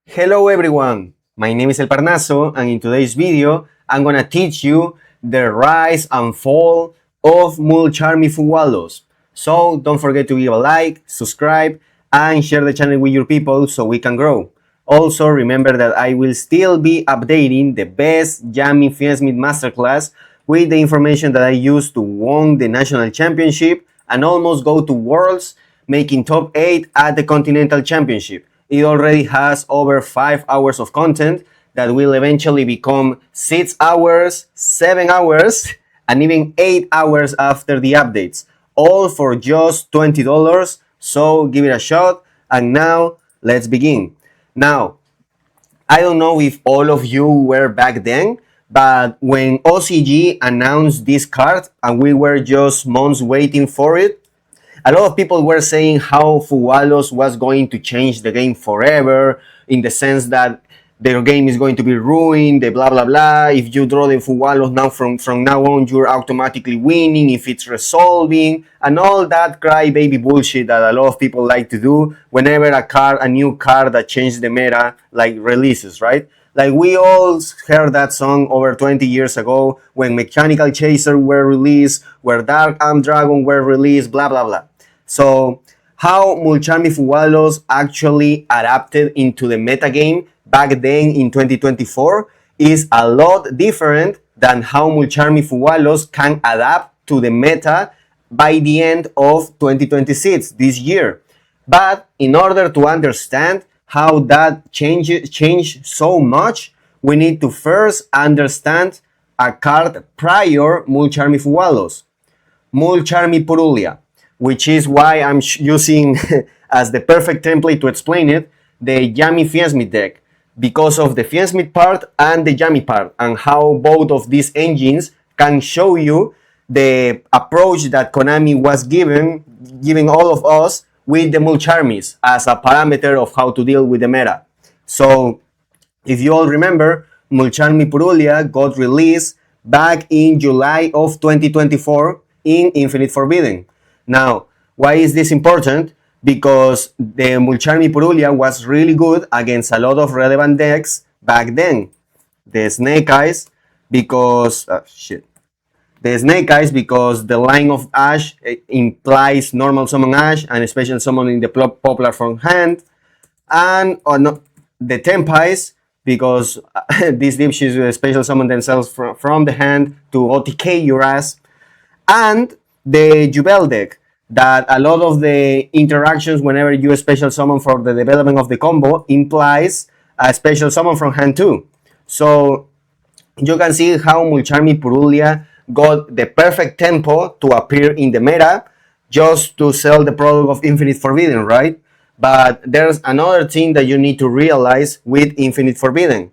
Hello everyone, my name is El Parnaso and in today's video I'm gonna teach you the rise and fall of Mulcharmy Fuwalos. So don't forget to give a like, subscribe and share the channel with your people so we can grow. Also remember that I will still be updating the best Yummy Fiensmith Masterclass with the information that I used to win the national championship and almost go to Worlds, making top 8 at the Continental Championship. It already has over 5 hours of content that will eventually become 6 hours, 7 hours, and even 8 hours after the updates. All for just $20. So give it a shot. And now let's begin. Now, I don't know if all of you were back then, but when OCG announced this card and we were just months waiting for it, a lot of people were saying how Fuwalos was going to change the game forever, in the sense that their game is going to be ruined, the blah blah blah. If you draw the Fuwalos now from now on, you're automatically winning if it's resolving, and all that crybaby bullshit that a lot of people like to do whenever a new card that changes the meta like releases, right? Like we all heard that song over 20 years ago when Mechanical Chaser were released, where Dark Arm Dragon were released, blah blah blah. So how Mulcharmy Fuwalos actually adapted into the metagame back then in 2024 is a lot different than how Mulcharmy Fuwalos can adapt to the meta by the end of 2026, this year. But in order to understand how that changed so much, we need to first understand a card prior Mulcharmy Fuwalos, Mulcharmy Purulia, which is why I'm using as the perfect template to explain it, the Yummy Fiensmith deck, because of the Fiensmith part and the Yummy part, and how both of these engines can show you the approach that Konami was giving all of us with the Mulcharmys as a parameter of how to deal with the meta. So, if you all remember, Mulcharmy Purulia got released back in July of 2024 in Infinite Forbidden. Now, why is this important? Because the Mulcharmy Purulia was really good against a lot of relevant decks back then. The Snake Eyes, because the line of Ash implies normal summon Ash and special summon in the popular from hand, and the Tempais, because these dipshits special summon themselves from the hand to OTK your ass, and the Jubel deck, that a lot of the interactions whenever you special summon for the development of the combo implies a special summon from hand too. So you can see how Mulcharmy Purulia got the perfect tempo to appear in the meta just to sell the product of Infinite Forbidden, right? But there's another thing that you need to realize with Infinite Forbidden.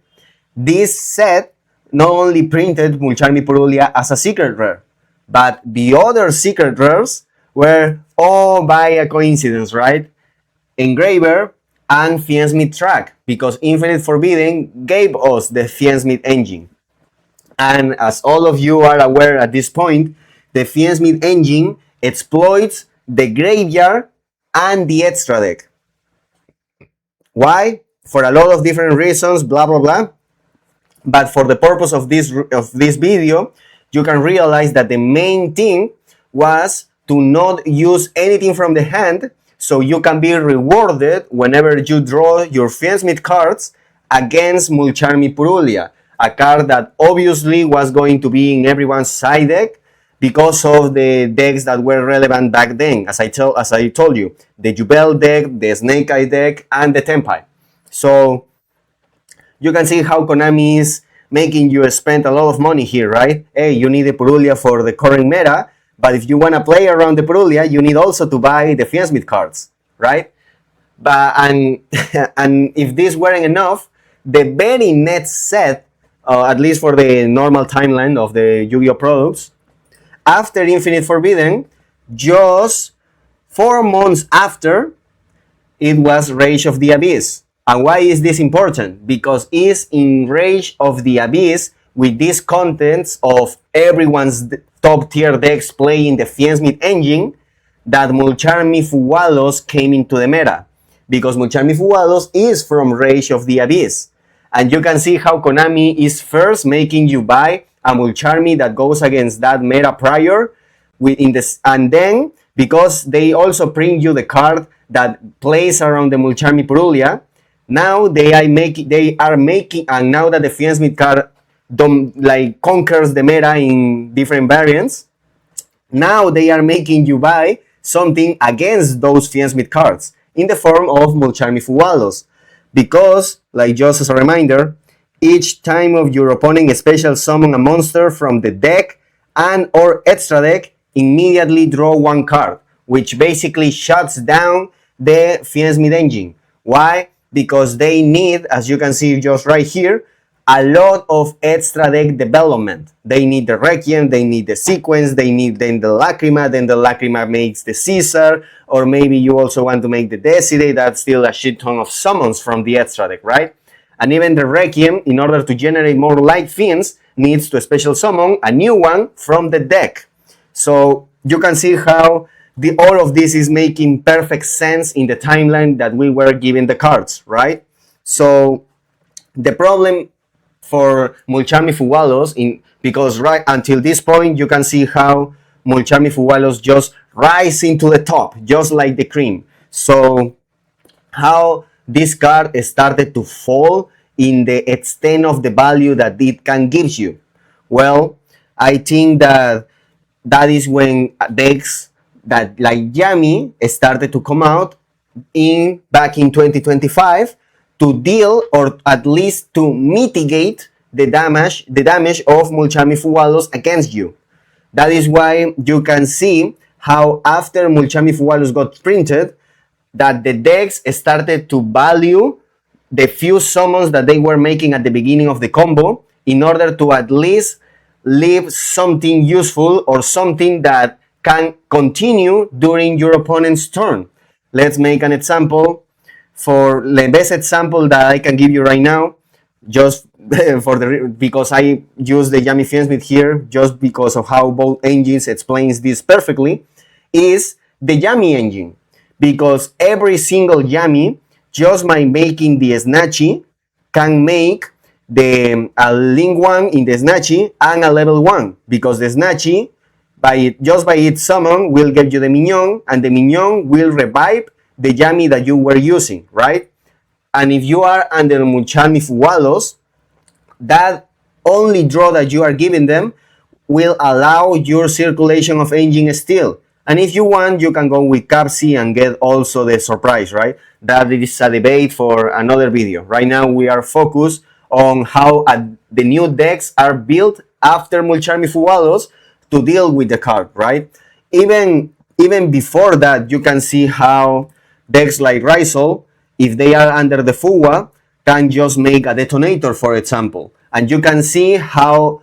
This set not only printed Mulcharmy Purulia as a secret rare, but the other secret rares were all by a coincidence, right? Engraver and Fiensmith Track, because Infinite Forbidden gave us the Fiensmith engine. And as all of you are aware at this point, the Fiensmith engine exploits the graveyard and the extra deck. Why? For a lot of different reasons, blah blah blah. But for the purpose of this video, you can realize that the main thing was to not use anything from the hand, so you can be rewarded whenever you draw your Fiensmith cards against Mulcharmy Purulia, a card that obviously was going to be in everyone's side deck because of the decks that were relevant back then, as I told you, the Jubel deck, the Snake Eye deck, and the Tempai. So you can see how Konami is making you spend a lot of money here, right? Hey, you need the Purulia for the current meta, but if you want to play around the Purulia, you need also to buy the Fiensmith cards, right? But and if this weren't enough, the very next set, at least for the normal timeline of the Yu-Gi-Oh products, after Infinite Forbidden, just 4 months after, it was Rage of the Abyss. And why is this important? Because it's in Rage of the Abyss with these contents of everyone's top tier decks playing the Fiensmith engine that Mulcharmy Fuwalos came into the meta. because Mulcharmy Fuwalos is from Rage of the Abyss. And you can see how Konami is first making you buy a Mulcharmy that goes against that meta prior within this, and then because they also print you the card that plays around the Mulcharmy Purulia, now they are making, and now that the Fiensmith card conquers the meta in different variants, now they are making you buy something against those Fiensmith cards in the form of Mulcharmy Fuwalos. Because, like just as a reminder, each time of your opponent special summon a monster from the deck and or extra deck, immediately draw one card, which basically shuts down the Fiensmith engine. Why? Because they need, as you can see just right here, a lot of extra deck development. They need the Requiem, they need the Sequence, they need then the Lacrima, then the Lacrima makes the Caesar, or maybe you also want to make the Decide. That's still a shit ton of summons from the extra deck, right? And even the Requiem, in order to generate more Light Fiends, needs to special summon a new one from the deck. So you can see how all of this is making perfect sense in the timeline that we were given the cards, right? So the problem for Mulcharmy Fuwalos, because right until this point you can see how Mulcharmy Fuwalos just rise into the top, just like the cream. So how this card started to fall in the extent of the value that it can give you? Well, I think that is when decks that like Yami started to come out back in 2025 to deal, or at least to mitigate the damage of Mulcharmy Fuwalos against you. That is why you can see how after Mulcharmy Fuwalos got printed, that the decks started to value the few summons that they were making at the beginning of the combo in order to at least leave something useful or something that can continue during your opponent's turn. Let's make an example. For the best example that I can give you right now, just because I use the Yami Fiensmith here, just because of how both engines explains this perfectly, is the Yami engine. Because every single Yami, just by making the Snatchy, can make a Link 1 in the Snatchy and a level 1. Because the Snatchy, just by its summon, will get you the Minion, and the Minion will revive the Yami that you were using, right? And if you are under Mulcharmy Fuwalos, that only draw that you are giving them will allow your circulation of engine still. And if you want, you can go with Capsi and get also the surprise, right? That is a debate for another video. Right now we are focused on how the new decks are built after Mulcharmy Fuwalos to deal with the card, right? Even before that, you can see how decks like Rizal, if they are under the Fuwa, can just make a detonator, for example. And you can see how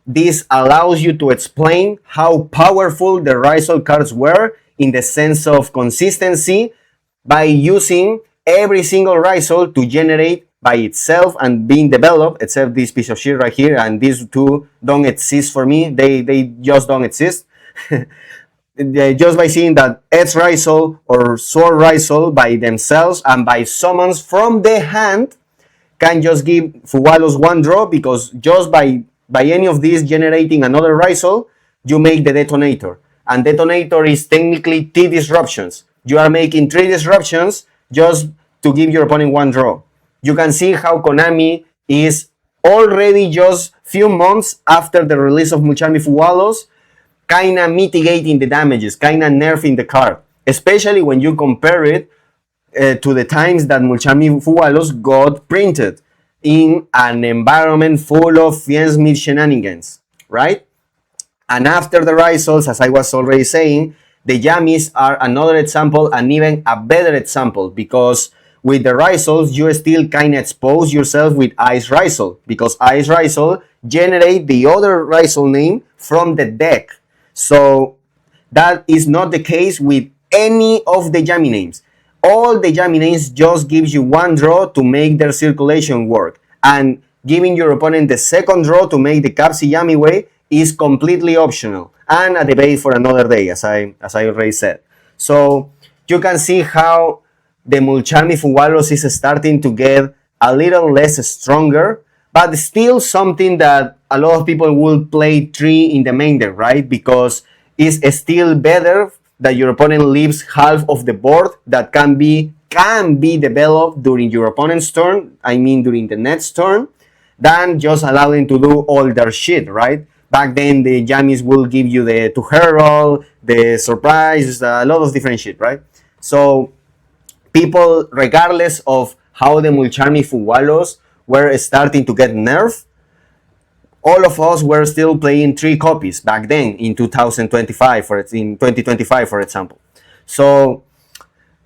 this allows you to explain how powerful the Rizal cards were in the sense of consistency by using every single Rizal to generate by itself and being developed, except this piece of shit right here, and these two don't exist for me. They just don't exist. Just by seeing that Edge Rizal or Sword Rizal by themselves and by summons from the hand can just give Fuwalos one draw, because just by any of these generating another Rizal, you make the detonator. And detonator is technically 3 disruptions. You are making 3 disruptions just to give your opponent one draw. You can see how Konami is already just few months after the release of Mulcharmy Fuwalos, kinda mitigating the damages, kinda nerfing the card. Especially when you compare it to the times that Mulcharmy Fuwalos got printed in an environment full of Fiensmith shenanigans, right? And after the Rizals, as I was already saying, the Yamis are another example, and even a better example, because with the Rizals, you still kind of expose yourself with Ice Rizal, because Ice Rizal generate the other Rizal name from the deck. So that is not the case with any of the Yami names. All the Yami names just gives you one draw to make their circulation work, and giving your opponent the second draw to make the Capsi Yami way is completely optional and a debate for another day, as I already said. So you can see how the Mulcharmy Fuwalos is starting to get a little less stronger, but still something that a lot of people will play 3 in the main deck, right? Because it's still better that your opponent leaves half of the board that can be developed during your opponent's turn, I mean during the next turn, than just allowing to do all their shit, right? Back then, the jammies will give you the to herald, the surprise, a lot of different shit, right? So people, regardless of how the Mulcharmy Fuwalos were starting to get nerfed, all of us were still playing 3 copies back then in 2025, in 2025, for example. So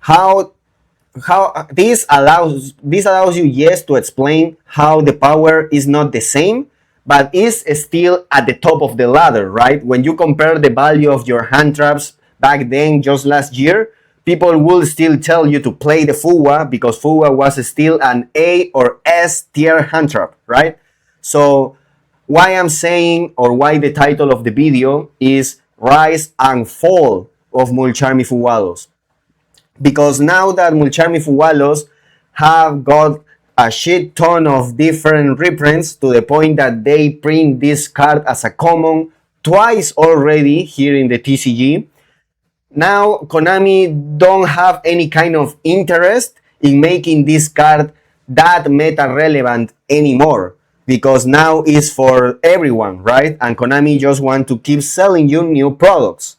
how this allows you, yes, to explain how the power is not the same, but is still at the top of the ladder, right? When you compare the value of your hand traps back then, just last year, people will still tell you to play the Fuwa because Fuwa was still an A or S tier hand trap, right? So why I'm saying, or why the title of the video is Rise and Fall of Mulcharmy Fuwalos, because now that Mulcharmy Fuwalos have got a shit ton of different reprints to the point that they print this card as a common twice already here in the TCG. Now Konami don't have any kind of interest in making this card that meta relevant anymore, because now it's for everyone, right? And Konami just want to keep selling you new products.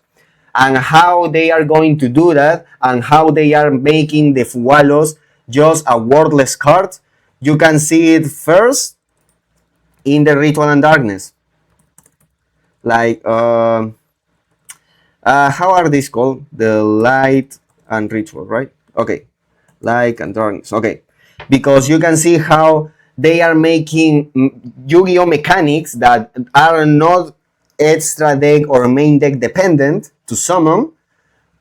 And how they are going to do that, and how they are making the Fuwalos just a worthless card, you can see it first in the Ritual and Darkness. Like, how are these called? The Light and Ritual, right? Okay, Light and Darkness, okay. Because you can see how they are making Yu-Gi-Oh! Mechanics that are not extra deck or main deck dependent to summon,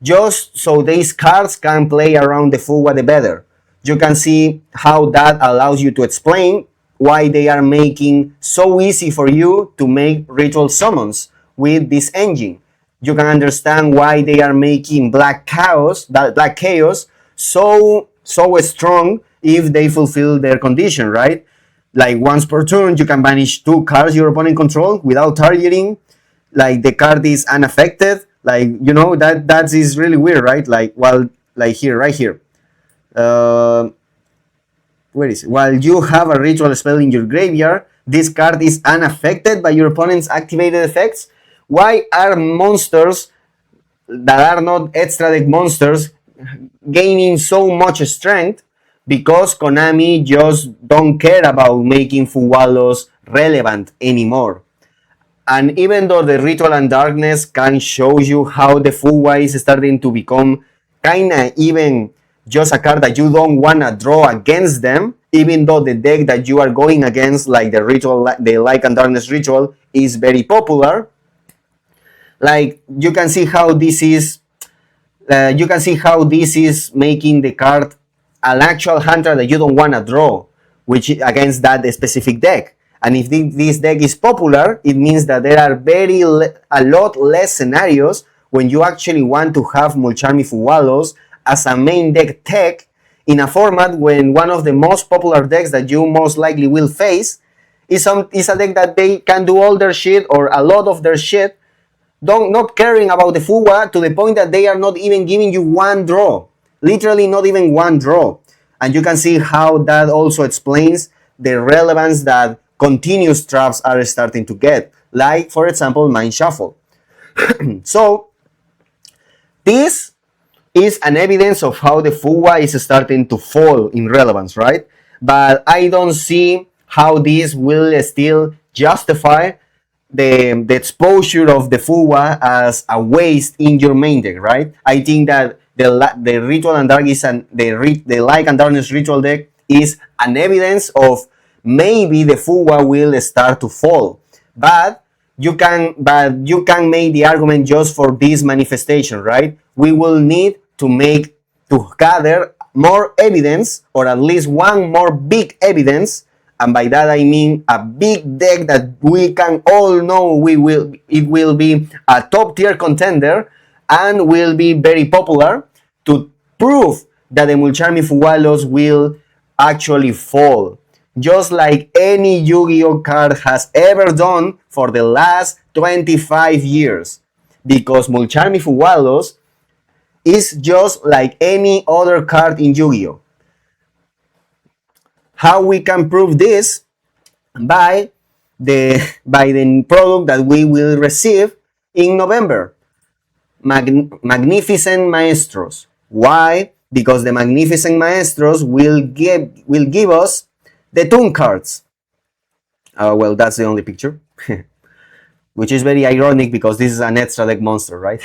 just so these cards can play around the Fuwa the better. You can see how that allows you to explain why they are making so easy for you to make ritual summons with this engine. You can understand why they are making Black Chaos so strong if they fulfill their condition, right? Like once per turn, you can banish 2 cards your opponent control without targeting. Like the card is unaffected. Like, you know, that is really weird, right? Like, while, like here, right here. Where is it? While you have a ritual spell in your graveyard, this card is unaffected by your opponent's activated effects. Why are monsters that are not extra deck monsters gaining so much strength? Because Konami just don't care about making Fuwalos relevant anymore. And even though the Ritual and Darkness can show you how the Fuwa is starting to become kinda even just a card that you don't wanna draw against them, even though the deck that you are going against, like the Ritual, the Light and Darkness Ritual, is very popular. Like, you can see how this is making the card an actual hand trap that you don't wanna draw, which against that specific deck. And if this deck is popular, it means that there are a lot less scenarios when you actually want to have Mulcharmy Fuwalos as a main deck tech in a format when one of the most popular decks that you most likely will face is a deck that they can do all their shit or a lot of their shit, not caring about the Fuwa to the point that they are not even giving you one draw. Literally not even one draw. And you can see how that also explains the relevance that continuous traps are starting to get, like, for example, Mind Shuffle. So, this is an evidence of how the Fuwa is starting to fall in relevance, right? But I don't see how this will still justify the exposure of the Fuwa as a waste in your main deck, right? I think that the Ritual and Darkness and the Light and Darkness Ritual deck is an evidence of maybe the Fuwa will start to fall. But you can make the argument just for this manifestation, right? We will need to gather more evidence, or at least one more big evidence, and by that I mean a big deck that we can all know it will be a top tier contender and will be very popular, to prove that the Mulcharmy Fuwalos will actually fall, just like any Yu-Gi-Oh card has ever done for the last 25 years. Because Mulcharmy Fuwalos is just like any other card in Yu-Gi-Oh. How we can prove this? By the product that we will receive in November. Magnificent Maestros. Why? Because the Magnificent Maestros will give us the Toon cards. Well, that's the only picture. Which is very ironic because this is an extra deck monster, right?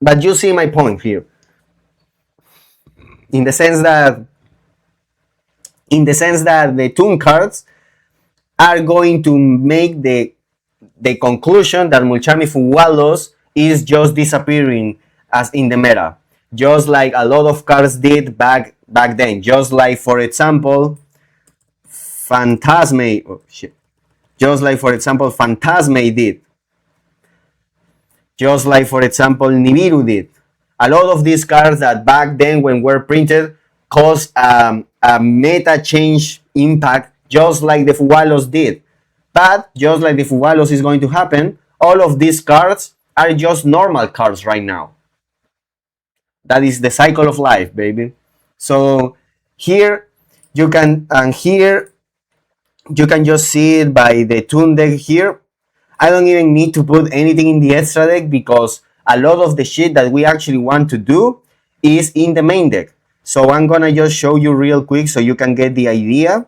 But you see my point here. In the sense that the Toon cards are going to make the conclusion that Mulcharmy Fuwalos is just disappearing as in the meta, just like a lot of cards did back then. Just like, for example, Phantasme. Oh shit! Just like, for example, Phantasme did. Just like, for example, Nibiru did. A lot of these cards that back then, when were printed, caused a meta change impact, just like the Fuwalos did. But just like the Fuwalos is going to happen, all of these cards are just normal cards right now. That is the cycle of life, baby. So here you can, and here you can just see it by the Toon deck here. I don't even need to put anything in the extra deck because a lot of the shit that we actually want to do is in the main deck. So I'm gonna just show you real quick so you can get the idea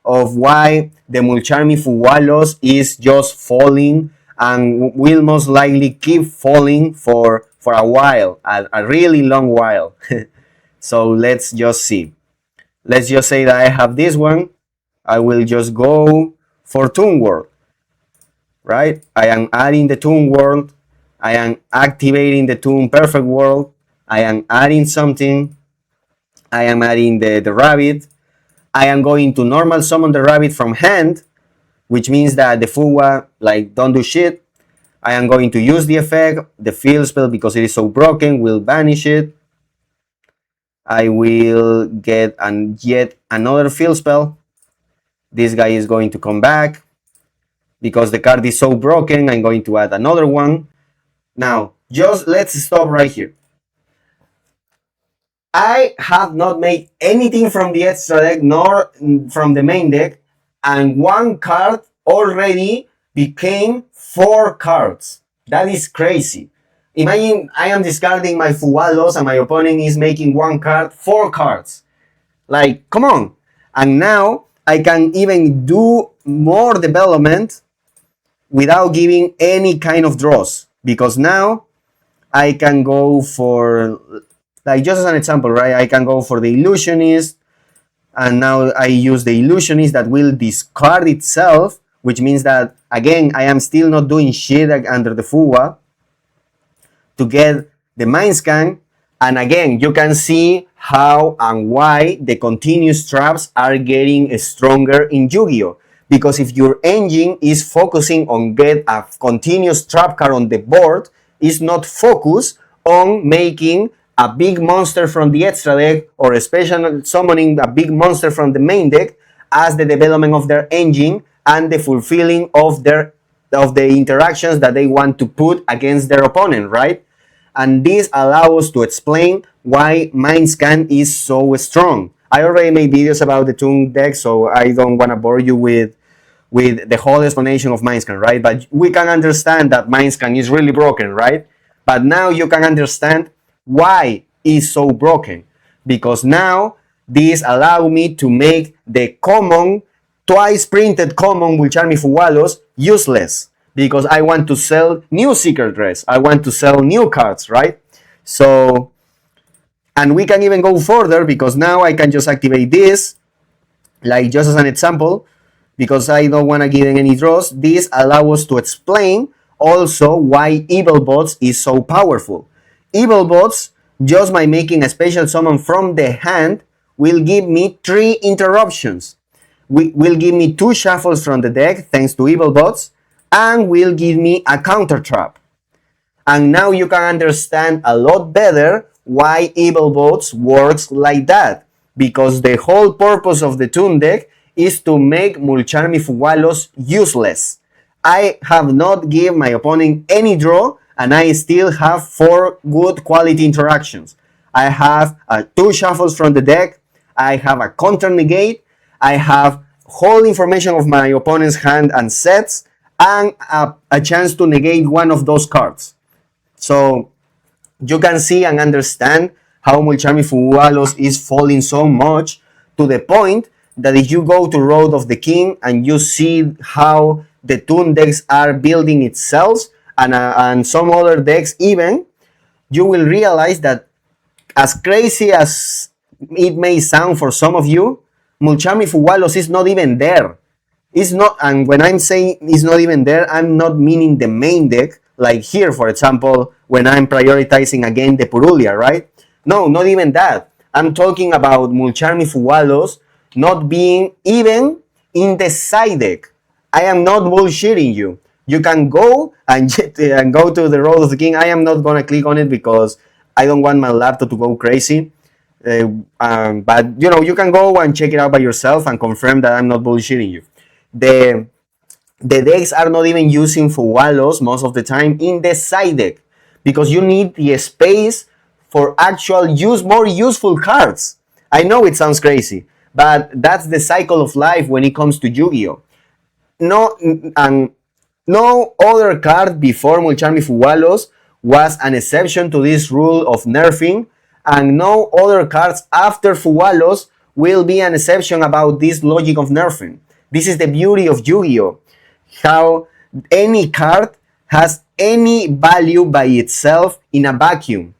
of why the Mulcharmy Fuwalos is just falling and will most likely keep falling for a while, a really long while. So let's just see. Let's just say that I have this one. I will just go for Toon World, right? I am adding the Toon World. I am activating the Toon Perfect World. I am adding something. I am adding the rabbit. I am going to normal summon the rabbit from hand, which means that the Fuwa like don't do shit. I am going to use the effect, the field spell, because it is so broken, will banish it. I will get yet another field spell. This guy is going to come back. Because the card is so broken, I'm going to add another one. Now, just let's stop right here. I have not made anything from the extra deck nor from the main deck, and one card already became 4 cards. That is crazy. Imagine I am discarding my Fuwalos and my opponent is making 1 card, 4 cards. Like, come on. And now I can even do more development without giving any kind of draws, because now I can go for, like, just as an example, right? I can go for the Illusionist, and now I use the Illusionist that will discard itself, which means that, again, I am still not doing shit under the Fuwa to get the Mind Scan. And again, you can see how and why the continuous traps are getting stronger in Yu-Gi-Oh! Because if your engine is focusing on get a continuous trap card on the board, it's not focused on making a big monster from the extra deck or especially summoning a big monster from the main deck as the development of their engine and the fulfilling of the interactions that they want to put against their opponent, right? And this allows us to explain why Mind Scan is so strong. I already made videos about the Toon deck, so I don't want to bore you with the whole explanation of Mind Scan, right? But we can understand that Mind Scan is really broken, right? But now you can understand why it's so broken. Because now this allows me to make the common, twice printed common Mulcharmy Fuwalos useless. Because I want to sell new Secret Dress. I want to sell new cards, right? So, and we can even go further because now I can just activate this, like just as an example, because I don't want to give any draws. This allows us to explain also why Evil Bots is so powerful. Evil Bots, just by making a special summon from the hand, will give me 3 interruptions. Will give me 2 shuffles from the deck thanks to Evil Bots, and will give me a counter trap. And now you can understand a lot better why Evil Boats works like that. Because the whole purpose of the Toon deck is to make Mulcharmy Fuwalos useless. I have not given my opponent any draw, and I still have 4 good quality interactions. I have 2 shuffles from the deck, I have a counter negate, I have whole information of my opponent's hand and sets, and a chance to negate one of those cards. So you can see and understand how Mulcharmy Fuwalos is falling so much, to the point that if you go to Road of the King and you see how the Toon decks are building itself, and some other decks even, you will realize that, as crazy as it may sound for some of you, Mulcharmy Fuwalos is not even there. It's not, and when I'm saying it's not even there, I'm not meaning the main deck, like here, for example, when I'm prioritizing again the Purulia, right? No, not even that. I'm talking about Mulcharmy Fuwalos not being even in the side deck. I am not bullshitting you. You can go and go to the Road of the King. I am not gonna click on it because I don't want my laptop to go crazy. But you can go and check it out by yourself and confirm that I'm not bullshitting you. The decks are not even using Fuwalos most of the time in the side deck, because you need the space for actual more useful cards. I know it sounds crazy, but that's the cycle of life when it comes to Yu-Gi-Oh! No other card before Mulcharmy Fuwalos was an exception to this rule of nerfing, and no other cards after Fuwalos will be an exception about this logic of nerfing. This is the beauty of Yu-Gi-Oh! How any card has any value by itself in a vacuum.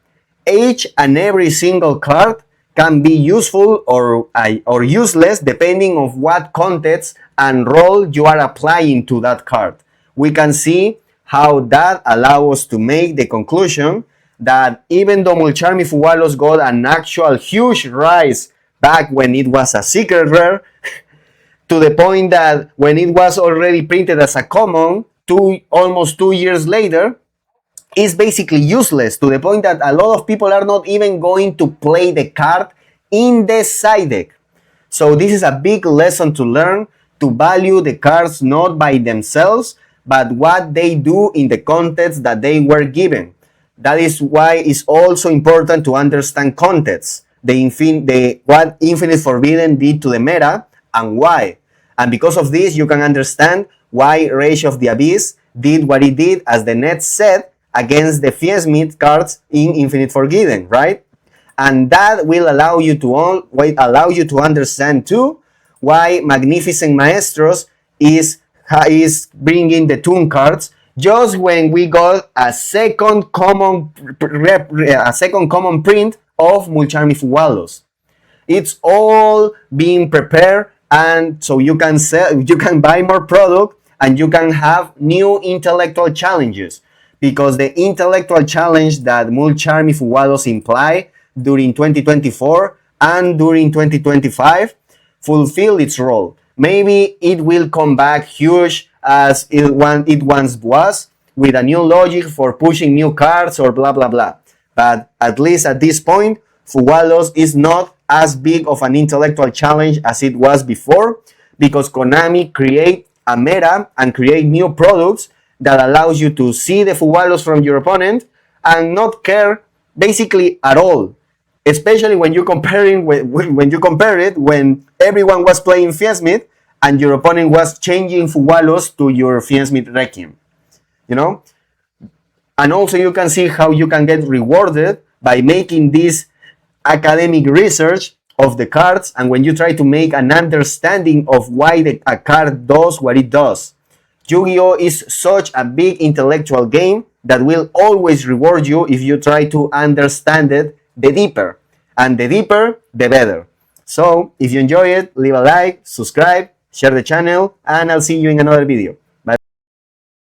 Each and every single card can be useful or useless depending on what context and role you are applying to that card. We can see how that allows us to make the conclusion that even though Mulcharmy Fuwalos got an actual huge rise back when it was a secret rare, to the point that when it was already printed as a common, almost 2 years later, is basically useless, to the point that a lot of people are not even going to play the card in the side deck. So this is a big lesson to learn, to value the cards not by themselves, but what they do in the context that they were given. That is why it's also important to understand context, what Infinite Forbidden did to the meta and why. And because of this, you can understand why Rage of the Abyss did what it did as the net set against the Fiesmith cards in Infinite Forbidden, right? And that will allow you to understand too why Magnificent Maestros is bringing the Toon cards just when we got a second common print of Mulcharmy Fuwalos. It's all being prepared, and so you can buy more product and you can have new intellectual challenges, because the intellectual challenge that Mulcharmy Fuwalos imply during 2024 and during 2025 fulfill its role. Maybe it will come back huge as it once was, with a new logic for pushing new cards or blah blah blah. But at least at this point, Fuwalos is not as big of an intellectual challenge as it was before, because Konami create a meta and create new products that allows you to see the Fuwalos from your opponent and not care basically at all. Especially when you compare it when everyone was playing Fiesmith and your opponent was changing Fuwalos to your Fiesmith Requiem. And also you can see how you can get rewarded by making this academic research of the cards, and when you try to make an understanding of why a card does what it does. Yu-Gi-Oh! Is such a big intellectual game that will always reward you if you try to understand it the deeper. And the deeper, the better. So, if you enjoy it, leave a like, subscribe, share the channel, and I'll see you in another video.